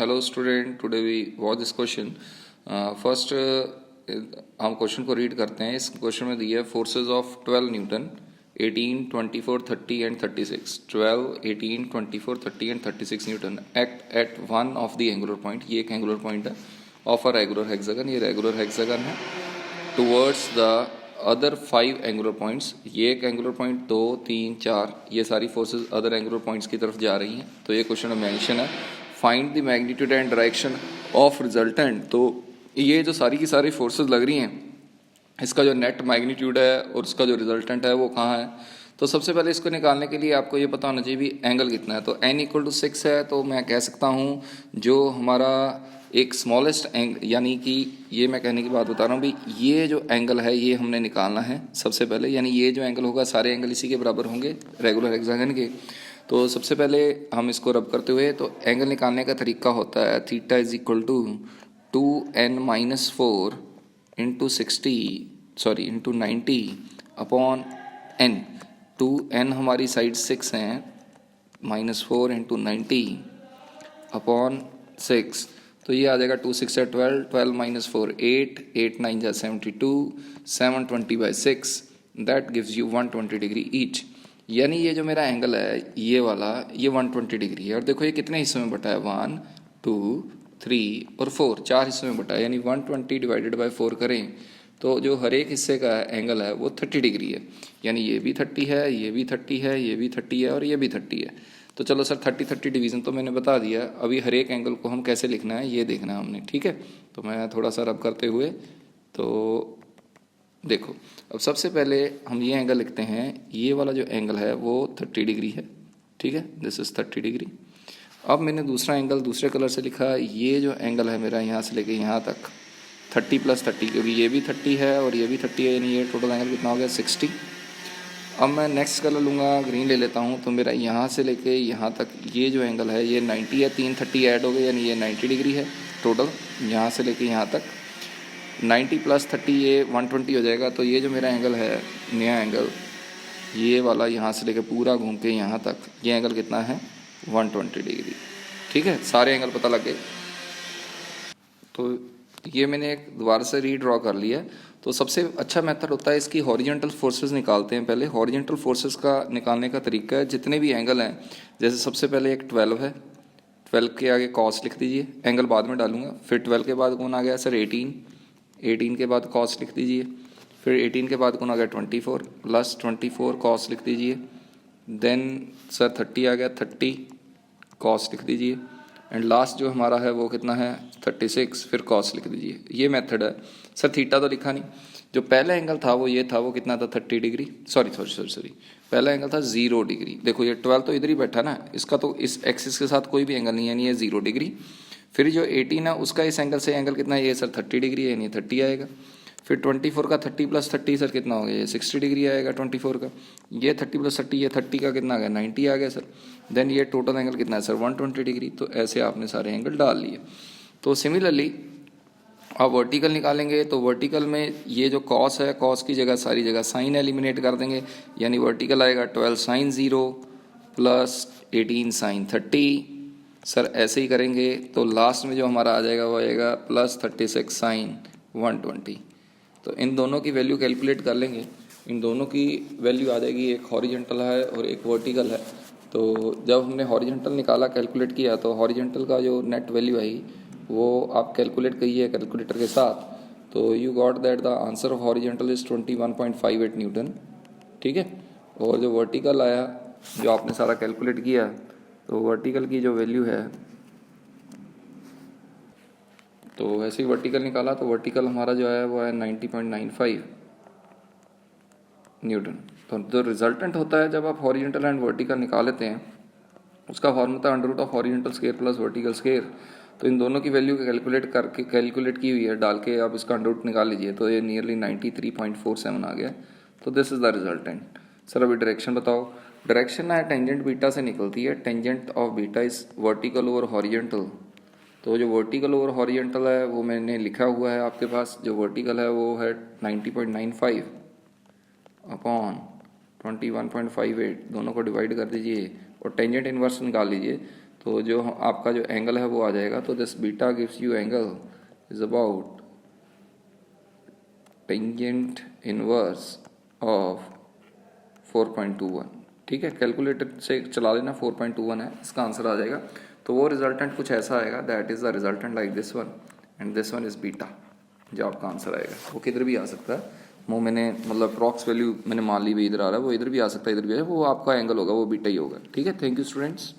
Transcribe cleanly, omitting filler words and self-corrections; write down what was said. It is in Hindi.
Hello student, today we watch this question. First हम क्वेश्चन को रीड करते हैं. इस क्वेश्चन में दिया है forces of 12 Newton 18, 24, 30 and 36. 12, 18, 24, 30 and 36 Newton act at one of the angular point. ये एक एंगुलर पॉइंट है ऑफ अ रेगुलर हेक्सागन. ये रेगुलर हेक्सागन है. Towards the other 5 angular points. ये एक एंगुलर पॉइंट 2, 3, 4 ये सारी फोर्सेस अदर एंगुलर पॉइंट्स की तरफ जा रही हैं. तो ये क्वेश्चन में मेंशन है find the magnitude and direction of resultant. तो ये जो सारी की सारी फोर्सेस लग रही हैं, इसका जो नेट मैग्नीट्यूड है और उसका जो रिजल्टेंट है वो कहाँ है. तो सबसे पहले इसको निकालने के लिए आपको ये पता होना चाहिए भी एंगल कितना है. तो n = 6 है. तो मैं कह सकता हूँ जो हमारा एक स्मॉलेस्ट एंगल, यानी कि ये मैं कहने की बात बता रहा हूँ भी ये जो एंगल है ये हमने निकालना है सबसे पहले. यानी ये जो एंगल होगा सारे एंगल इसी के बराबर होंगे रेगुलर हेक्सागन के. तो सबसे पहले हम इसको रब करते हुए तो एंगल निकालने का तरीका होता है theta = 2n-4 into 90 upon n. 2n हमारी साइड 6 हैं, -4 इंटू 90 अपॉन 6. तो ये आ जाएगा 2 6 है 12, 12 - 4 8, 8 9 जा 72, 720/6 that gives you 120 degree each. यानी ये जो मेरा एंगल है ये वाला ये 120 डिग्री है. और देखो ये कितने हिस्सों में बटा है 1, 2, 3 और 4, 4 हिस्सों में बटा है. यानी 120 डिवाइडेड बाय 4 करें तो जो हर एक हिस्से का एंगल है वो 30 डिग्री है. यानी ये भी 30 है, ये भी 30 है, ये भी 30 है और ये भी 30 है. तो चलो सर 30 डिवीज़न तो मैंने बता दिया. अभी हर एक एंगल को हम कैसे लिखना है ये देखना है हमने. ठीक है, तो मैं थोड़ा सा रब करते हुए तो देखो अब सबसे पहले हम ये एंगल लिखते हैं. ये वाला जो एंगल है वो 30 डिग्री है. ठीक है, दिस इज़ 30 डिग्री. अब मैंने दूसरा एंगल दूसरे कलर से लिखा. ये जो एंगल है मेरा यहाँ से लेके यहाँ तक 30 + 30, क्योंकि ये भी 30 है और ये भी 30 है. यानी ये टोटल एंगल कितना हो गया 60. अब मैं नेक्स्ट कलर लूँगा, ग्रीन ले लेता हूँ. तो मेरा यहाँ से लेके यहाँ तक ये जो एंगल है ये 90 है. 3 30 ऐड हो गए यानी ये 90 डिग्री है टोटल. यहाँ से लेके यहाँ तक 90 + 30 ये 120 हो जाएगा. तो ये जो मेरा एंगल है नया एंगल ये वाला यहाँ से लेके पूरा घूम के यहाँ तक ये एंगल कितना है 120 डिग्री. ठीक है, सारे एंगल पता लग गए. तो ये मैंने एक दोबारा से रीड्रॉ कर लिया. तो सबसे अच्छा मेथड होता है इसकी हॉरिजॉन्टल फोर्सेस निकालते हैं पहले. हॉरिजॉन्टल फोर्सेस का निकालने का तरीका है जितने भी एंगल हैं, जैसे सबसे पहले एक 12 है, 12 के आगे कॉस लिख दीजिए. एंगल बाद में डालूंगा. फिर 12 के बाद कौन आ गया सर 18, 18 के बाद कॉस लिख दीजिए. फिर 18 के बाद कौन आ गया 24 प्लस 24 कॉस लिख दीजिए. देन सर 30 आ गया, 30 कॉस लिख दीजिए. एंड लास्ट जो हमारा है वो कितना है 36, फिर कॉस लिख दीजिए. ये मेथड है. सर थीटा तो लिखा नहीं. जो पहला एंगल था वो ये था, वो कितना था 30 डिग्री. सॉरी पहला एंगल था 0 डिग्री. देखो ये 12 तो इधर ही बैठा ना, इसका तो इस एक्सिस के साथ कोई भी एंगल नहीं है, यानी ये 0 डिग्री. फिर जो 18 है उसका इस एंगल से एंगल कितना है ये सर 30 डिग्री है, यानी 30 आएगा. फिर 24 का 30 + 30 सर कितना हो गया ये 60 डिग्री आएगा 24 का. ये 30 + 30 ये 30 का कितना आ गया 90 आ गया सर. देन ये टोटल एंगल कितना है सर 120 डिग्री. तो ऐसे आपने सारे एंगल डाल लिए. तो सिमिलरली आप वर्टिकल निकालेंगे. तो वर्टिकल में ये जो कॉस है, कॉस की जगह सारी जगह साइन एलिमिनेट कर देंगे. यानी वर्टिकल आएगा 12 sin 0 प्लस 18 sin 30. सर ऐसे ही करेंगे तो लास्ट में जो हमारा आ जाएगा वो आएगा प्लस 36 sin 120. तो इन दोनों की वैल्यू कैलकुलेट कर लेंगे. इन दोनों की वैल्यू आ जाएगी, एक हॉरिजॉन्टल है और एक वर्टिकल है. तो जब हमने हॉरिजॉन्टल निकाला कैलकुलेट किया तो हॉरिजॉन्टल का जो नेट वैल्यू आई वो आप कैलकुलेट करिए कैलकुलेटर के साथ. तो you got that the answer of horizontal is 21.58 Newton. ठीक है. और जो वर्टिकल आया जो आपने सारा कैलकुलेट किया, तो वर्टिकल की जो वैल्यू है तो वैसे ही वर्टिकल निकाला तो वर्टिकल हमारा जो है वो है 90.95 न्यूटन. तो जो रिजल्टेंट होता है जब आप हॉरिजॉन्टल एंड वर्टिकल निकाल लेते हैं उसका formula √ of horizontal square plus vertical square. तो इन दोनों की वैल्यू कैलकुलेट की हुई है डाल के आप इसका √ निकाल लीजिए. तो ये नियरली 93.47 आ गया. तो this is the resultant. Sir अभी डायरेक्शन बताओ. डायरेक्शन है टेंजेंट बीटा से निकलती है. Tangent of beta is vertical over horizontal. तो जो वर्टिकल ओवर हॉरिजॉन्टल है वो मैंने लिखा हुआ है आपके पास. जो वर्टिकल है वो है 90.95 अपॉन 21.58. दोनों को डिवाइड कर दीजिए और टेंजेंट इनवर्स निकाल लीजिए. तो जो आपका जो एंगल है वो आ जाएगा, तो this beta gives you angle is about tangent inverse of 4.21। ठीक है, कैलकुलेटर से चला लेना, 4.21 है इसका आंसर आ जाएगा। तो वो रिजल्टेंट कुछ ऐसा आएगा, that is the resultant like this one and this one is beta, जो आपका आंसर आएगा। वो किधर भी आ सकता है, वो मैंने मतलब अप्रॉक्स वैल्यू मैंने मान ली भी इधर आ रहा है, वो इधर भी आ सकता है, इधर भी है, वो आपका एंगल होगा, वो बीटा ही होगा। ठीक है, थैंक यू स्टूडेंट्स।